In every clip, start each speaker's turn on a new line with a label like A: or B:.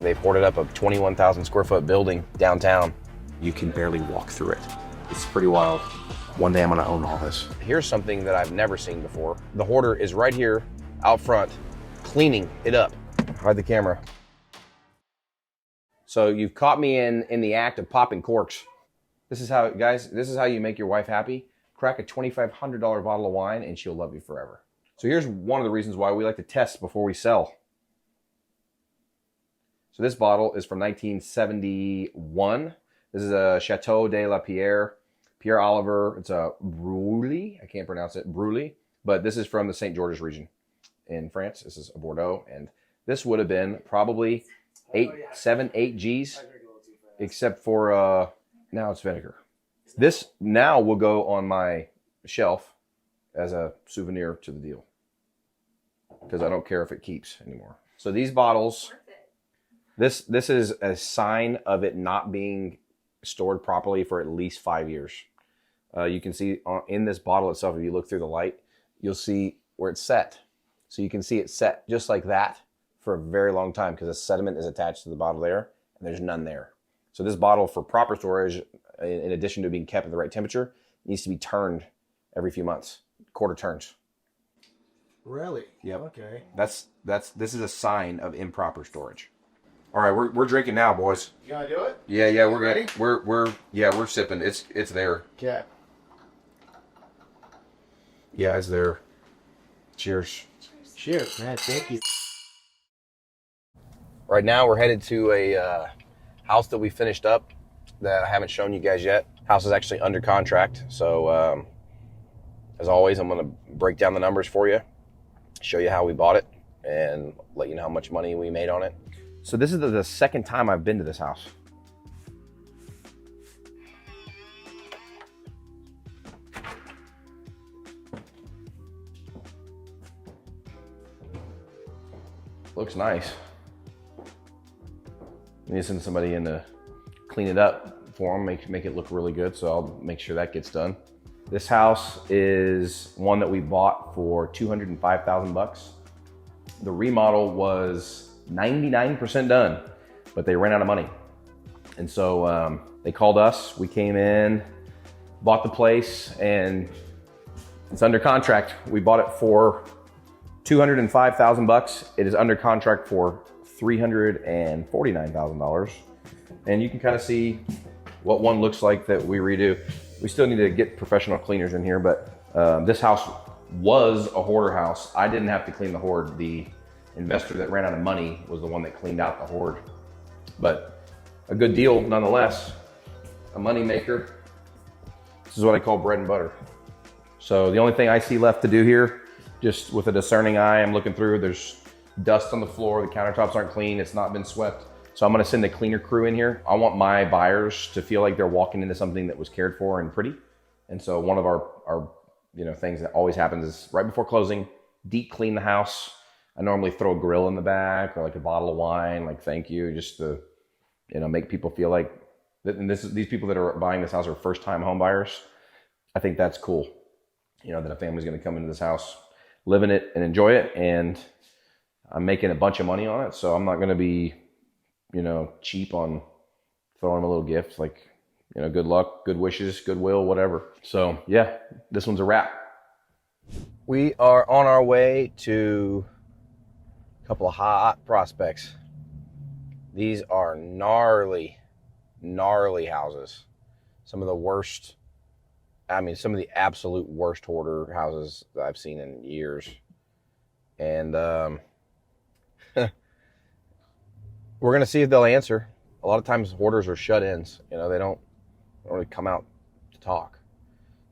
A: They've hoarded up a 21,000 square foot building downtown.
B: You can barely walk through it. It's pretty wild. One day I'm gonna own all this.
A: Here's something that I've never seen before. The hoarder is right here out front, cleaning it up. Hide the camera. So you've caught me in the act of popping corks. This is how, guys, this is how you make your wife happy. Crack a $2,500 bottle of wine and she'll love you forever. So here's one of the reasons why we like to test before we sell. So this bottle is from 1971. This is a Chateau de la Pierre Oliver. It's a Bruley. I can't pronounce it, Bruley. But this is from the St. George's region in France. This is a Bordeaux. And this would have been probably 7, 8 G's. Except for, now it's vinegar. This now will go on my shelf as a souvenir to the deal. Because I don't care if it keeps anymore. So these bottles, this is a sign of it not being stored properly for at least 5 years. You can see in this bottle itself, if you look through the light, you'll see where it's set. So you can see it set just like that for a very long time because the sediment is attached to the bottle there and there's none there. So this bottle for proper storage, in addition to being kept at the right temperature, needs to be turned every few months, quarter turns.
C: Really?
A: Yep.
C: Okay.
A: This is a sign of improper storage. All right, we're drinking now, boys.
C: You gonna do it?
A: Yeah, we're
C: ready?
A: Good. We're sipping. It's there.
C: Okay.
A: Yeah, it's there. Cheers.
C: Cheers, man. Thank you.
A: Right now we're headed to a house that we finished up that I haven't shown you guys yet. House is actually under contract. So as always, I'm going to break down the numbers for you, show you how we bought it, and let you know how much money we made on it. So this is the second time I've been to this house. Looks nice. I need to send somebody in to clean it up for them, make it look really good. So I'll make sure that gets done. This house is one that we bought for $205,000. The remodel was 99% done, but they ran out of money. And so they called us, we came in, bought the place, and it's under contract. We bought it for $205,000. It is under contract for $349,000. And you can kind of see what one looks like that we redo. We still need to get professional cleaners in here, but this house was a hoarder house. I didn't have to clean the hoard. The investor that ran out of money was the one that cleaned out the hoard. But a good deal nonetheless, a money maker. This is what I call bread and butter. So the only thing I see left to do here, just with a discerning eye, I'm looking through, there's dust on the floor, the countertops aren't clean, it's not been swept. So I'm gonna send a cleaner crew in here. I want my buyers to feel like they're walking into something that was cared for and pretty. And so one of our things that always happens is right before closing, deep clean the house. I normally throw a grill in the back or like a bottle of wine, like thank you, just to make people feel like that. And these people that are buying this house are first time home buyers. I think that's cool. That a family's gonna come into this house, live in it and enjoy it. And I'm making a bunch of money on it. So I'm not gonna be cheap on throwing them a little gift, like, good luck, good wishes, goodwill, whatever. So yeah, this one's a wrap. We are on our way to a couple of hot prospects. These are gnarly houses. Some of the worst, some of the absolute worst hoarder houses that I've seen in years. And we're going to see if they'll answer. A lot of times hoarders are shut-ins. They don't really come out to talk.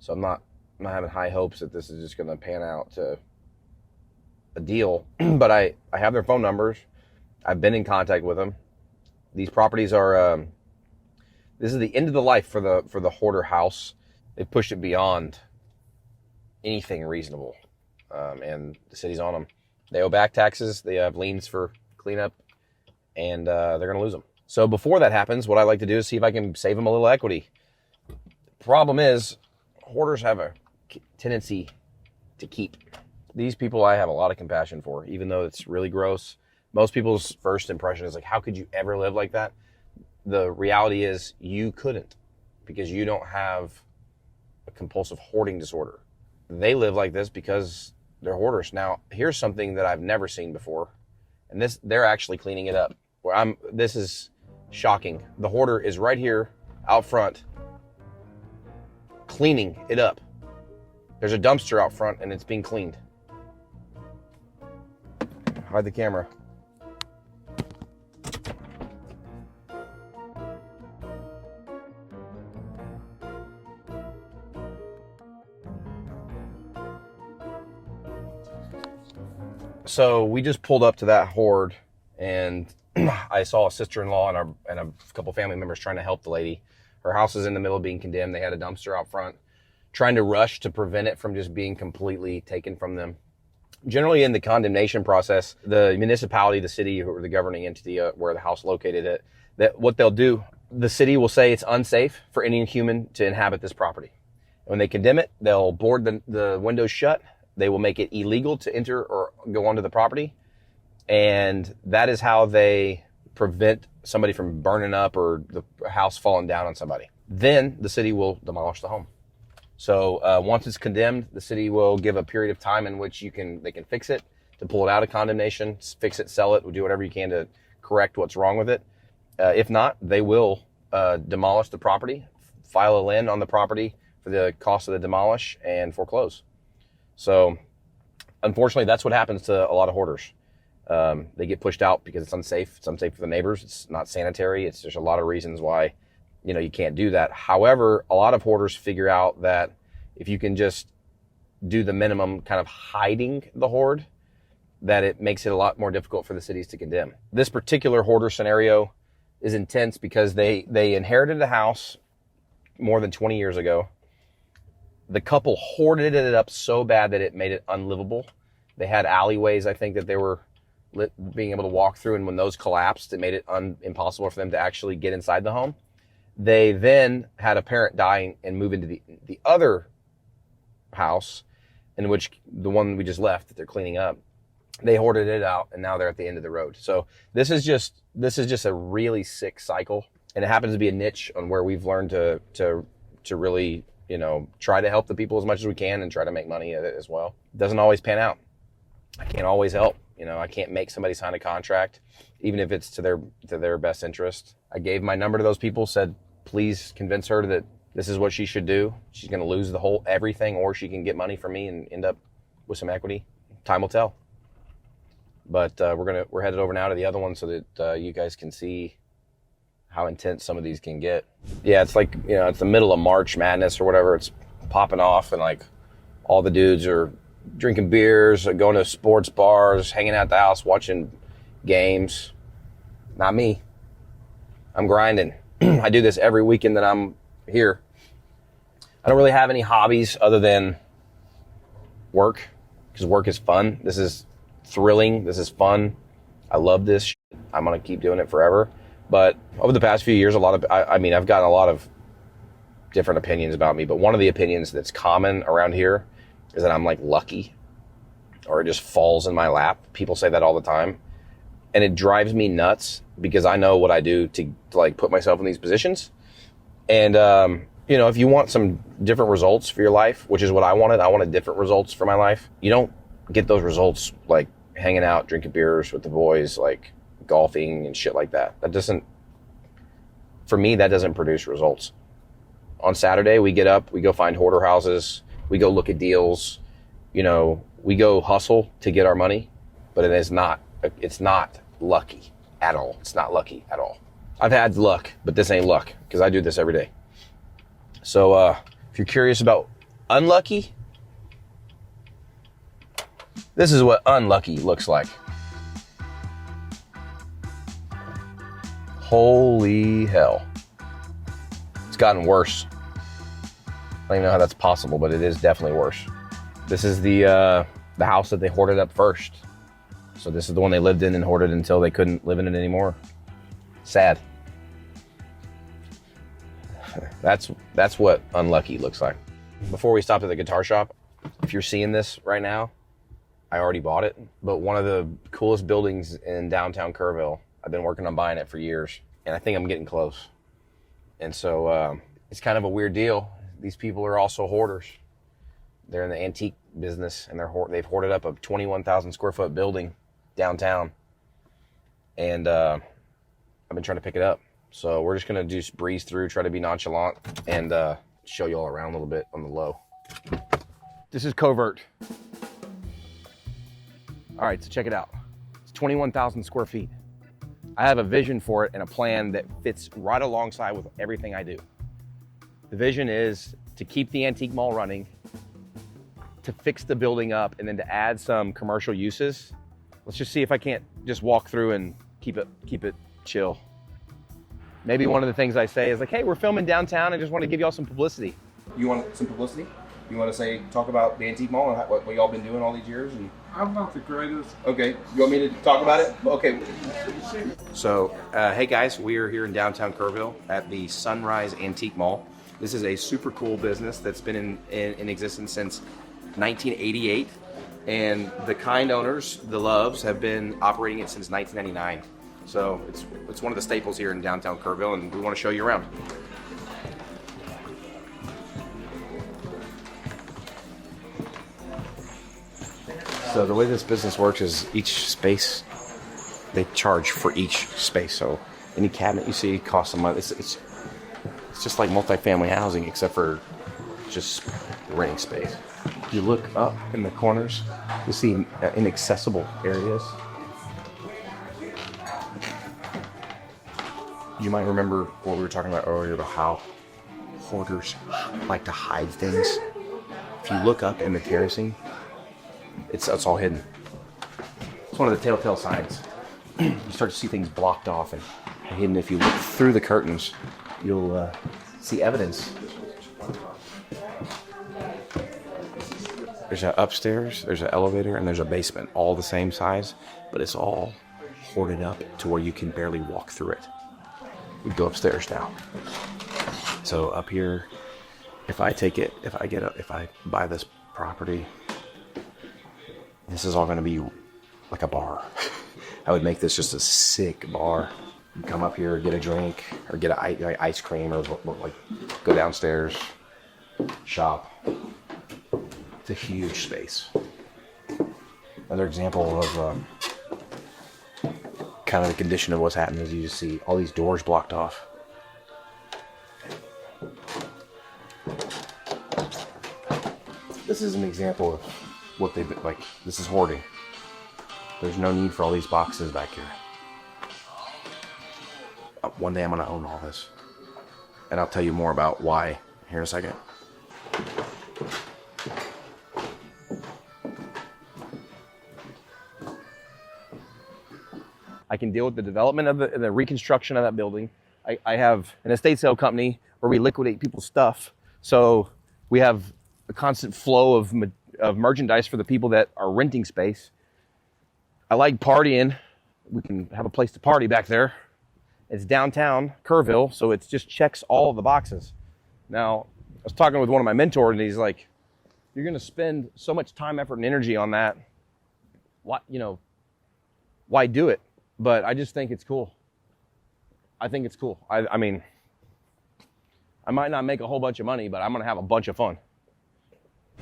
A: So I'm not having high hopes that this is just going to pan out to a deal. But I have their phone numbers. I've been in contact with them. These properties are, this is the end of the life for the hoarder house. They've pushed it beyond anything reasonable. And the city's on them. They owe back taxes. They have liens for cleanup. And they're going to lose them. So before that happens, what I like to do is see if I can save them a little equity. The problem is, hoarders have a tendency to keep. These people I have a lot of compassion for, even though it's really gross.
B: Most people's first impression is like, how could you ever live like that? The reality is you couldn't, because you don't have a compulsive hoarding disorder. They live like this because they're hoarders. Now, here's something that I've never seen before, and they're actually cleaning it up. This is shocking. The hoarder is right here out front cleaning it up. There's a dumpster out front and it's being cleaned. Hide the camera. So we just pulled up to that hoard, and I saw a sister-in-law and a couple family members trying to help the lady. Her house is in the middle of being condemned. They had a dumpster out front, trying to rush to prevent it from just being completely taken from them. Generally, in the condemnation process, the municipality, the city, or the governing entity where the house located it, that what they'll do, the city will say it's unsafe for any human to inhabit this property. When they condemn it, they'll board the windows shut. They will make it illegal to enter or go onto the property. And that is how they prevent somebody from burning up or the house falling down on somebody. Then the city will demolish the home. So once it's condemned, the city will give a period of time in which they can fix it, to pull it out of condemnation, fix it, sell it, do whatever you can to correct what's wrong with it. If not, they will demolish the property, file a lien on the property for the cost of the demolish, and foreclose. So unfortunately, that's what happens to a lot of hoarders. They get pushed out because it's unsafe. It's unsafe for the neighbors. It's not sanitary. There's a lot of reasons why, you can't do that. However, a lot of hoarders figure out that if you can just do the minimum kind of hiding the hoard, that it makes it a lot more difficult for the cities to condemn. This particular hoarder scenario is intense because they inherited a house more than 20 years ago. The couple hoarded it up so bad that it made it unlivable. They had alleyways, I think, that they were being able to walk through, and when those collapsed, it made it impossible for them to actually get inside the home. They then had a parent dying and move into the other house, in which the one we just left that they're cleaning up. They hoarded it out, and now they're at the end of the road. So this is just a really sick cycle, and it happens to be a niche on where we've learned to really, try to help the people as much as we can and try to make money at it as well. It doesn't always pan out. I can't always help. I can't make somebody sign a contract, even if it's to their best interest. I gave my number to those people, said, please convince her that this is what she should do. She's going to lose everything, or she can get money from me and end up with some equity. Time will tell. But we're headed over now to the other one so that you guys can see how intense some of these can get. Yeah, it's like, it's the middle of March Madness or whatever. It's popping off, and like all the dudes are drinking beers, going to sports bars, hanging out the house, watching games. Not me. I'm grinding. I do this every weekend that I'm here. I don't really have any hobbies other than work, because work is fun. This is thrilling. This is fun. I love this shit. I'm going to keep doing it forever. But over the past few years, I've gotten a lot of different opinions about me, but one of the opinions that's common around here is that I'm like lucky, or it just falls in my lap. People say that all the time, and it drives me nuts because I know what I do to like put myself in these positions. And if you want some different results for your life, which is what I wanted different results for my life. You don't get those results like hanging out, drinking beers with the boys, like golfing and shit like that. For me, that doesn't produce results. On Saturday, we get up, we go find hoarder houses, we go look at deals, we go hustle to get our money, but it's not lucky at all. It's not lucky at all. I've had luck, but this ain't luck, because I do this every day. So if you're curious about unlucky, this is what unlucky looks like. Holy hell. It's gotten worse. I don't even know how that's possible, but it is definitely worse. This is the house that they hoarded up first. So this is the one they lived in and hoarded until they couldn't live in it anymore. Sad. That's what unlucky looks like. Before we stopped at the guitar shop, if you're seeing this right now, I already bought it, but one of the coolest buildings in downtown Kerrville, I've been working on buying it for years, and I think I'm getting close. And so it's kind of a weird deal. These people are also hoarders. They're in the antique business, and they've hoarded up a 21,000 square foot building downtown. And I've been trying to pick it up. So we're just going to just breeze through, try to be nonchalant, and show you all around a little bit on the low. This is Covert. All right, so check it out. It's 21,000 square feet. I have a vision for it and a plan that fits right alongside with everything I do. The vision is to keep the antique mall running, to fix the building up, and then to add some commercial uses. Let's just see if I can't just walk through and keep it chill. Maybe one of the things I say is like, hey, we're filming downtown. I just want to give y'all some publicity. You want some publicity? You want to talk about the antique mall and what y'all been doing all these years? And
D: I'm not the greatest.
B: okay, you want me to talk about it? Okay. So, hey guys, we are here in downtown Kerrville at the Sunrise Antique Mall. This is a super cool business that's been in existence since 1988, and the kind owners, the Loves, have been operating it since 1999. So it's one of the staples here in downtown Kerrville, and we want to show you around. So the way this business works is each space, they charge for each space. So any cabinet you see costs some money. It's just like multifamily housing, except for just renting space. If you look up in the corners, you see inaccessible areas. You might remember what we were talking about earlier about how hoarders like to hide things. If you look up in the terracing, it's all hidden. It's one of the telltale signs. You start to see things blocked off and hidden. If you look through the curtains, you'll see evidence. There's an upstairs, there's an elevator, and there's a basement, all the same size, but it's all hoarded up to where you can barely walk through it. We go upstairs now. So up here, if I buy this property, this is all going to be like a bar. I would make this just a sick bar. You come up here, get a drink, or get an ice cream, or like go downstairs, shop. It's a huge space. Another example of kind of the condition of what's happening is you just see all these doors blocked off. This is an example of what they've been like. This is hoarding. There's no need for all these boxes back here. One day I'm going to own all this, and I'll tell you more about why here in a second. I can deal with the development of the reconstruction of that building. I have an estate sale company where we liquidate people's stuff. So we have a constant flow of merchandise for the people that are renting space. I like partying. We can have a place to party back there. It's downtown Kerrville, so it just checks all of the boxes. Now, I was talking with one of my mentors, and he's like, you're going to spend so much time, effort, and energy on that. Why do it? But I just think it's cool. I think it's cool. I mean, I might not make a whole bunch of money, but I'm going to have a bunch of fun.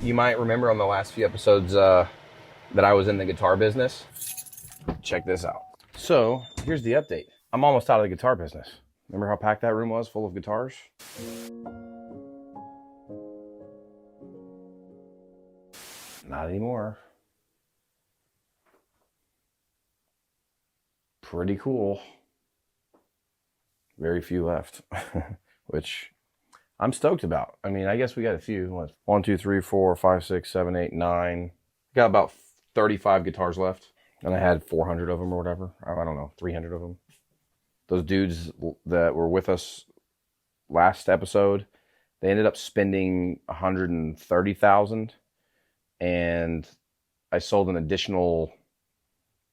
B: You might remember on the last few episodes that I was in the guitar business. Check this out. So here's the update. I'm almost out of the guitar business. Remember how packed that room was full of guitars? Not anymore. Pretty cool. Very few left, which I'm stoked about. I mean, I guess we got a few. 1, 2, 3, 4, 5, 6, 7, 8, 9. Got about 35 guitars left. And I had 400 of them or whatever. I don't know, 300 of them. Those dudes that were with us last episode, they ended up spending $130,000, and I sold an additional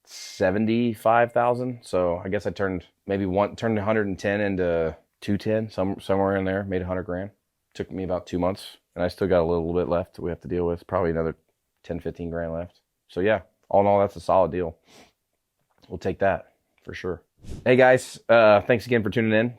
B: $75,000. So I guess I turned 110 into 210, somewhere in there. Made $100,000. Took me about 2 months, and I still got a little bit left we have to deal with. Probably another 10, 15 grand left.
A: So yeah, all in all, that's a solid deal. We'll take that for sure. Hey guys, thanks again for tuning in.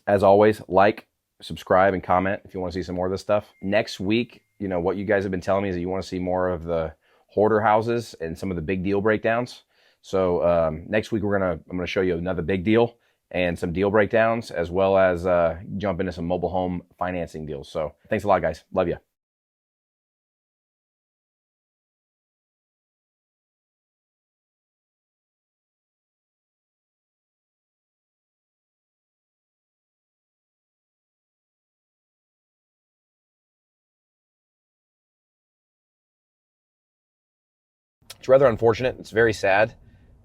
A: As always, like, subscribe, and comment if you want to see some more of this stuff. Next week, you know, what you guys have been telling me is that you want to see more of the hoarder houses and some of the big deal breakdowns. So next week I'm gonna show you another big deal and some deal breakdowns, as well as jump into some mobile home financing deals. So thanks a lot, guys. Love you. It's rather unfortunate. It's very sad.